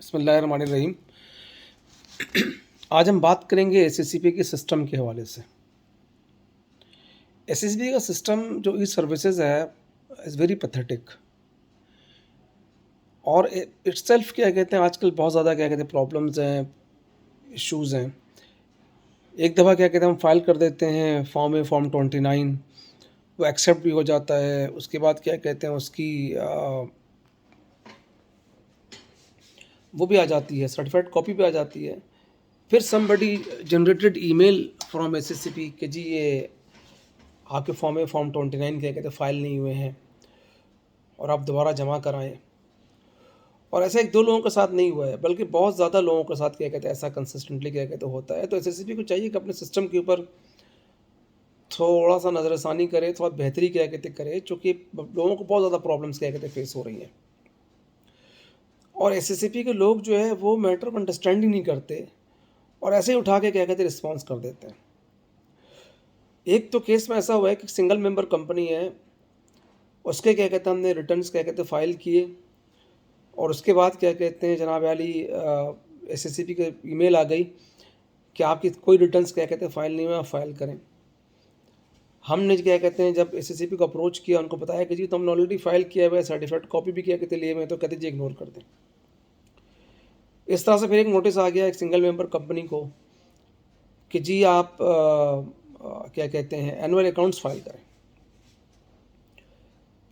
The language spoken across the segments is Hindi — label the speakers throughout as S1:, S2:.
S1: बिस्मिल्लाहिर्रहमानिर्रहीम। आज हम बात करेंगे एसएससीपी के सिस्टम के हवाले से। एसएससीपी का सिस्टम जो ई सर्विसेज है इज़ वेरी पैथेटिक और इटसेल्फ क्या कहते हैं, आजकल बहुत ज़्यादा क्या कहते हैं प्रॉब्लम्स हैं, इश्यूज़ हैं। एक दफ़ा क्या कहते हैं हम फाइल कर देते हैं फॉर्म 29, वो एक्सेप्ट भी हो जाता है। उसके बाद क्या कहते हैं उसकी वो भी आ जाती है, सर्टिफाइड कॉपी भी आ जाती है। फिर समबडी जनरेटेड ईमेल फ्रॉम एसएससीपी कि जी ये आपके फॉर्म 29 क्या कहते हैं फ़ाइल नहीं हुए हैं और आप दोबारा जमा कराएं। और ऐसा एक दो लोगों के साथ नहीं हुआ है, बल्कि बहुत ज़्यादा लोगों के साथ क्या कहते हैं ऐसा कंसिस्टेंटली क्या कहते होता है। तो एसएससीपी को चाहिए कि अपने सिस्टम के ऊपर थोड़ा सा नज़रसानी करे, थोड़ा बेहतरी क्या कहते करे, चूँकि लोगों को बहुत ज़्यादा प्रॉब्लम्स क्या कहते फेस हो रही हैं। और एसएससीपी के लोग जो है वो मैटर को अंडरस्टैंड ही नहीं करते और ऐसे ही उठा के क्या कहते रिस्पॉन्स कर देते हैं। एक तो केस में ऐसा हुआ है कि सिंगल मेंबर कंपनी है, उसके क्या कहते हैं हमने रिटर्न्स क्या कहते हैं फ़ाइल किए और उसके बाद क्या कहते हैं जनाब वाली एसएससीपी के ईमेल आ गई कि आपकी कोई रिटर्न्स क्या कहते हैं फ़ाइल नहीं हुआ, आप फाइल करें। हमने क्या कहते हैं जब एसएससीपी को अप्रोच किया, उनको बताया कि जी तो हमने ऑलरेडी फ़ाइल किया हुआ है, सर्टिफाइड कॉपी भी क्या कहते लिए हुए, तो कहते जी इग्नोर कर दें। इस तरह से फिर एक नोटिस आ गया एक सिंगल मेंबर कंपनी को कि जी आप क्या कहते हैं एनुअल अकाउंट्स फाइल करें।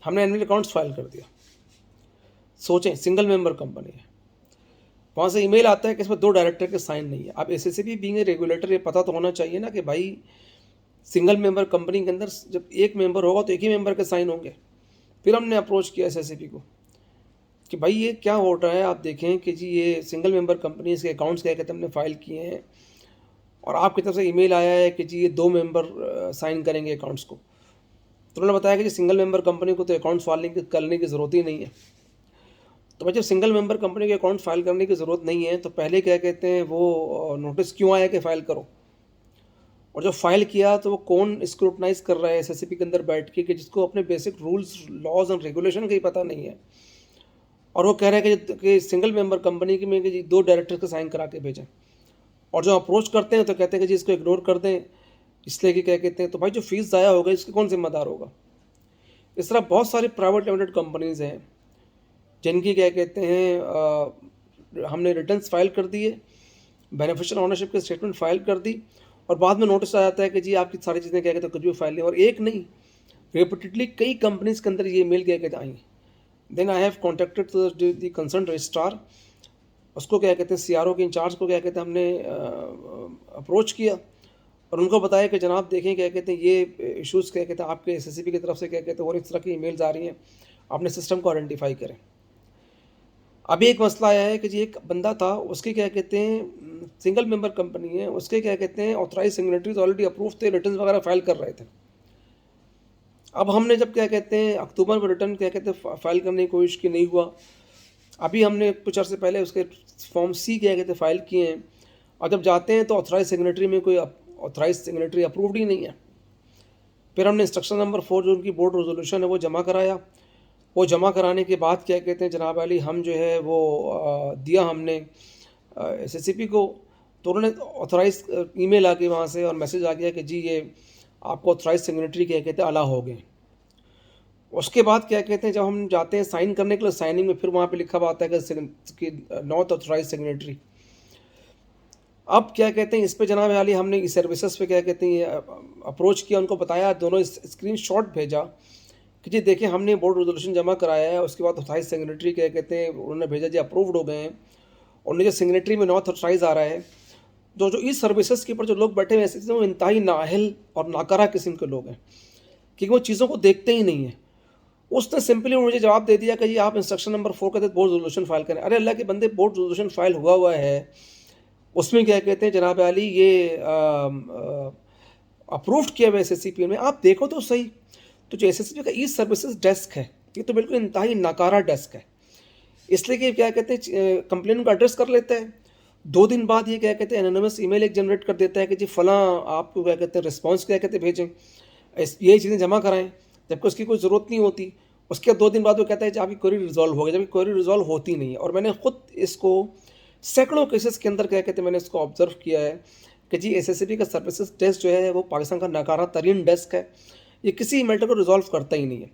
S1: हमने एनुअल अकाउंट्स फाइल कर दिया। सोचें सिंगल मेंबर कंपनी है, वहाँ से ईमेल आता है कि इसमें 2 डायरेक्टर के साइन नहीं है। अब एसएससीपी बीइंग ए रेगुलेटर ये पता तो होना चाहिए ना कि भाई सिंगल मेंबर कंपनी के अंदर जब एक मेंबर होगा तो एक ही मेंबर के साइन होंगे। फिर हमने अप्रोच किया एसएससीपी को कि भाई ये क्या हो रहा है, आप देखें कि जी ये सिंगल मेंबर कंपनी, इसके अकाउंट्स क्या कहते हैं हमने फ़ाइल किए हैं और आपकी तरफ से ईमेल आया है कि जी ये 2 मेंबर साइन करेंगे अकाउंट्स को। तो उन्होंने बताया कि जी सिंगल मेंबर कंपनी को तो अकाउंट्स फाइलिंग करने की ज़रूरत ही नहीं है। तो भाई जब सिंगल मेंबर कंपनी के अकाउंट फाइल करने की ज़रूरत नहीं है तो पहले क्या कहते हैं वो नोटिस क्यों आया कि फ़ाइल करो। और जब फाइल किया तो वो कौन स्क्रूटनाइज कर रहा है एसएससीपी के अंदर बैठ के कि जिसको अपने basic rules laws and regulation का ही पता नहीं है। और वो कह रहे हैं कि सिंगल मेंबर कंपनी की में कि जी 2 डायरेक्टर को साइन करा के भेजें। और जो अप्रोच करते हैं तो कहते हैं कि जी इसको इग्नोर कर दें, इसलिए कि क्या कहते हैं तो भाई जो फीस ज़ाया होगा इसके कौन जिम्मेदार होगा। इस तरह बहुत सारी प्राइवेट लिमिटेड कंपनीज़ हैं जिनकी क्या कहते हैं हमने रिटर्न्स फाइल कर दिए, बेनिफिशियल ओनरशिप की स्टेटमेंट फाइल कर दी और बाद में नोटिस आ जाता है कि जी आपकी सारी चीज़ें क्या कहते हैं कुछ भी फाइल नहीं। और एक नहीं, रिपीटेडली कई कंपनीज़ के अंदर ये मेल क्या कहते आई। Then I have contacted the concern registrar, उसको क्या कहते हैं सीआरओ के इंचार्ज को क्या कहते हैं हमने अप्रोच किया और उनको बताया कि जनाब देखें क्या कहते हैं ये इश्यूज़ क्या कहते हैं आपके एसएससीपी की तरफ से क्या कहते हैं और इस तरह की ईमेल्स आ रही हैं, अपने सिस्टम को आइडेंटिफाई करें। अभी एक मसला आया है कि जी एक बंदा था, उसके क्या कहते हैं सिंगल मेंबर कंपनी है, उसके क्या कहते हैं ऑथराइज सिग्नेटरीज ऑलरेडी अप्रूव थे, रिटर्न वगैरह फाइल कर रहे थे। अब हमने जब क्या कहते हैं अक्टूबर में रिटर्न क्या कहते हैं फाइल करने की कोशिश की, नहीं हुआ। अभी हमने कुछ अर्से पहले उसके फॉर्म सी क्या कहते हैं फाइल किए हैं और जब जाते हैं तो ऑथराइज सिग्नेटरी में कोई ऑथराइज सिग्नेटरी अप्रूव्ड ही नहीं है। फिर हमने इंस्ट्रक्शन नंबर 4 जो उनकी बोर्ड रेजोल्यूशन है वो जमा कराया। वो जमा कराने के बाद क्या कहते हैं जनाब अली हम जो है वो दिया हमने एसएससीपी को। तो उन्होंने ऑथराइज ईमेल आ गई वहाँ से और मैसेज आ गया कि जी ये आपको ऑथराइज सिग्नेटरी क्या कहते हैं अला हो गए। उसके बाद क्या कहते हैं जब हम जाते हैं साइन करने के लिए, साइनिंग में फिर वहाँ पे लिखा हुआ आता है कि नॉट ऑथराइज सिग्नेटरी। अब क्या कहते हैं इस पे जनाब अली हमने इस सर्विसेज पे क्या कहते हैं अप्रोच किया, उनको बताया, दोनों स्क्रीनशॉट भेजा कि जी देखिए हमने बोर्ड रेजोल्यूशन जमा कराया है, उसके बाद ऑथराइज सिग्नेटरी क्या कहते हैं उन्होंने भेजा जी अप्रूव्ड हो गए हैं और नीचे सिग्नेटरी में नॉट ऑथराइज आ रहा है। जो जो इस सर्विसेज के ऊपर जो लोग बैठे हुए हैं वो इंतहाई नाअहल और नाकारा किस्म के लोग हैं क्योंकि वो चीज़ों को देखते ही नहीं है। उसने सिंपली मुझे जवाब दे दिया कि जी आप इंस्ट्रक्शन नंबर 4 के तहत बोर्ड रेजोल्यूशन फाइल करें। अरे अल्लाह के बंदे, बोर्ड रेजोल्यूशन फाइल हुआ है, उसमें क्या कहते हैं जनाब अली ये अप्रूव्ड किया हुआ एसएससीपी में, आप देखो तो सही। तो जो एसएससीपी का ई सर्विसेज डेस्क है ये तो बिल्कुल इंतहाई नाकारा डेस्क है, इसलिए कि क्या कहते हैं कंप्लेन को एड्रेस कर लेता है, 2 दिन बाद ये क्या कहते हैं एनोनिमस ईमेल एक जनरेट कर देता है कि जी फलां आपको क्या कहते हैं रिस्पॉन्स क्या कहते हैं भेजें, ये चीज़ें जमा कराएं, जबकि उसकी कोई ज़रूरत नहीं होती। उसके 2 दिन बाद वो कहता है कि आपकी क्वेरी रिज़ॉल्व हो गई, जबकि क्वेरी रिज़ॉल्व होती नहीं है। और मैंने खुद इसको सैकड़ों केसेस के अंदर क्या कहते हैं मैंने इसको ऑब्ज़र्व किया है कि जी एसएससीबी का सर्विसेज डेस्क जो है वो पाकिस्तान का नकारा तरीन डेस्क है, ये किसी मैटर को रिज़ॉल्व करता ही नहीं है।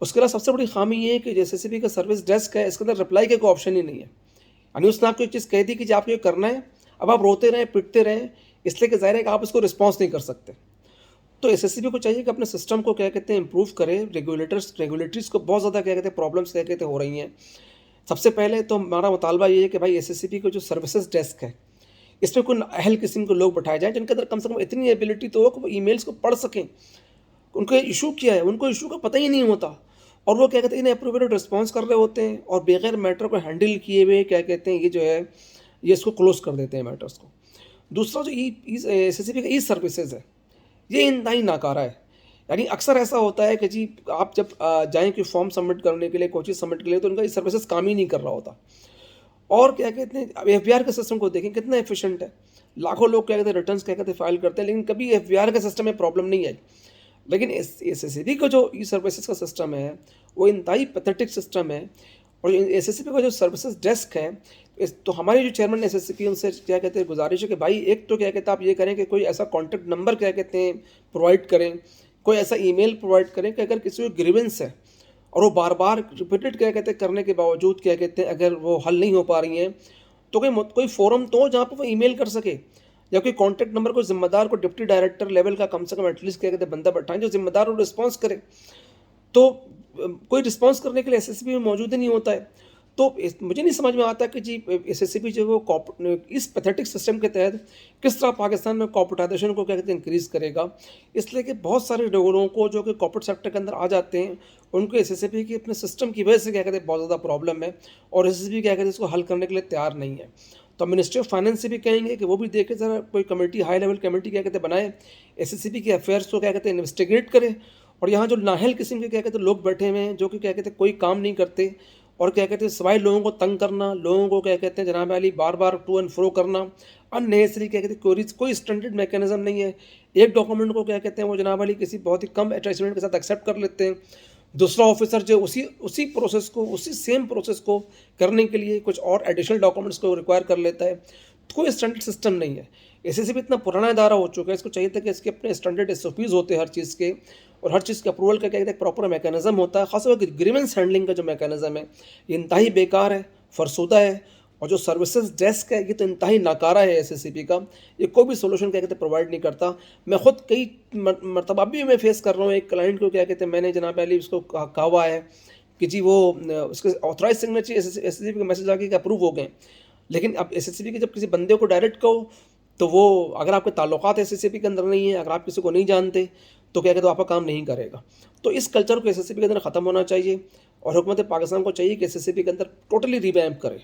S1: उसके अलावा सबसे बड़ी ख़ामी ये है कि जो एसएससीबी का सर्विस डेस्क है, इसके अंदर रिप्लाई का कोई ऑप्शन ही नहीं है। यानी उसने आपको एक चीज़ कह दी कि जी आपको ये करना है, अब आप रोते रहें, पिटते रहें, इसलिए कि ज़ाहिर है कि आप इसको रिस्पॉन्स नहीं कर सकते। तो एसएससीबी को चाहिए कि अपने सिस्टम को क्या कहते हैं इम्प्रूव करे। रेगुलेटरीज़ को बहुत ज़्यादा क्या कहते हैं प्रॉब्लम्स क्या कहते हैं हो रही हैं। सबसे पहले तो हमारा मुतालबा ये है कि भाई एसएससीबी का जो सर्विसेज डेस्क है, इसमें कोई अहल किस्म के लोग बैठाए जाएँ जिनके अंदर कम से कम इतनी एबिलिटी तो हो कि वो ईमेल्स को पढ़ सकें। उनको इशू क्या है, उनको इशू का पता ही नहीं होता और वो क्या कहते हैं इनएप्रोप्रिएट रिस्पॉन्स कर रहे होते हैं और बगैर मैटर को हैंडल किए हुए क्या कहते हैं ये जो है ये इसको क्लोज़ कर देते हैं मैटर्स को। दूसरा जो एसएससीबी का ई सर्विसेज है, ये इंतहाई नाकारा है। यानी अक्सर ऐसा होता है कि जी आप जब जाएँ कोई फॉर्म सबमिट करने के लिए, कोई चीज़ सबमिट के लिए, तो उनका ई सर्विसेज काम ही नहीं कर रहा होता। और क्या कहते हैं अब एफबीआर के सिस्टम को देखें कितना एफिशिएंट है। लाखों लोग क्या कहते हैं रिटर्न्स क्या कहते हैं फाइल करते हैं, लेकिन कभी एफबीआर के सिस्टम में प्रॉब्लम नहीं आई। लेकिन एसएससीबी का जो ई सर्विसेज का सिस्टम है वो इंतहाई पैथेटिक सिस्टम है। और एसएससीबी का जो सर्विसेज डेस्क है तो हमारे जो चेयरमैन एसएससीबी उनसे क्या कहते हैं गुजारिश है कि भाई एक तो क्या कहते हैं आप ये करें कि कोई ऐसा कॉन्टैक्ट नंबर क्या कहते हैं प्रोवाइड करें, कोई ऐसा ईमेल प्रोवाइड करें कि अगर किसी को ग्रीवेंस है और वो बार बार रिपीटेड क्या कहते हैं करने के बावजूद क्या कहते हैं अगर वो हल नहीं हो पा रही हैं तो कोई फोरम तो जहाँ पर वो ईमेल कर सके, या कोई कॉन्टैक्ट नंबर को जिम्मेदार को डिप्टी डायरेक्टर लेवल का कम से कम एटलीस्ट क्या कहते हैं बंदा बैठाएं जो जिम्मेदार और रिस्पॉन्स करे। तो कोई रिस्पॉन्स करने के लिए एसएससीबी में मौजूद ही नहीं होता है। तो मुझे नहीं समझ में आता कि जी एसएससीबी जो है वो इस पैथेटिक सिस्टम के तहत किस तरह पाकिस्तान में कॉर्पोरेटाइजेशन को क्या कहते हैं इंक्रीज़ करेगा। इसलिए कि बहुत सारे लोगों को जो कि कॉर्पोरेट सेक्टर के अंदर आ जाते हैं उनको एसएससीबी के अपने सिस्टम की वजह से क्या कहते हैं बहुत ज़्यादा प्रॉब्लम है और एसएससीबी क्या कहते हैं इसको हल करने के लिए तैयार नहीं है। तो मिनिस्ट्री ऑफ फाइनेंस से भी कहेंगे कि वो भी देखे ज़रा कोई कमेटी हाई लेवल कमेटी क्या कहते हैं बनाए, एसएससीबी के अफेयर्स को क्या कहते हैं इन्वेस्टिगेट करे। और यहाँ जो नाहल किस्म के क्या कहते हैं लोग बैठे हुए हैं जो कि क्या कहते हैं कोई काम नहीं करते और क्या कहते हैं सिवाय लोगों को तंग करना, लोगों को क्या कहते हैं जनाब वाली बार बार टू एंड फ्रो करना, अननेसेसरी क्या कहते हैं कोई स्टैंडर्ड मैकेनिज्म नहीं है। एक डॉक्यूमेंट को क्या कहते हैं वो जनाब वाली किसी बहुत ही कम अटैचमेंट के साथ एक्सेप्ट कर लेते हैं, दूसरा ऑफिसर जो उसी प्रोसेस को उसी सेम प्रोसेस को करने के लिए कुछ और एडिशनल डॉक्यूमेंट्स को रिक्वायर कर लेता है। कोई स्टैंडर्ड सिस्टम नहीं है। एसएससीबी इतना पुराना इदारा हो चुका है, इसको चाहिए था कि इसके अपने स्टैंडर्ड एसओपीज़ होते हैं हर चीज़ के और हर चीज़ के अप्रूवल का क्या कहते हैं प्रॉपर मैकेनिज्म होता है। खासतौर पर ग्रीवेंस हैंडलिंग का जो मैकेनिज्म है ये इंतहाई बेकार है, फरसुदा है। और जो सर्विसेज डेस्क है ये तो इंतहाई नाकारा है एसएससीबी का, ये कोई भी सोल्यूशन क्या कहते हैं प्रोवाइड नहीं करता। मैं खुद कई मरतबा अभी मैं फेस कर रहा हूँ एक क्लाइंट को क्या कहते हैं मैंने जनाब अली उसको कहा हुआ है कि जी वो उसके ऑथराइज सिग्नेचर एसएससीबी के मैसेज आके अप्रूव हो गए, लेकिन अब एसएससीबी के जब किसी बंदे को डायरेक्ट कहो तो वो अगर आपके ताल्लुकात एसएससीबी के अंदर नहीं है, अगर आप किसी को नहीं जानते तो क्या कहते हो आपका काम नहीं करेगा। तो इस कल्चर को एसएससीबी के अंदर ख़त्म होना चाहिए और हुकूमत पाकिस्तान को चाहिए कि एसएससीबी के अंदर टोटली रिवैम्प करे।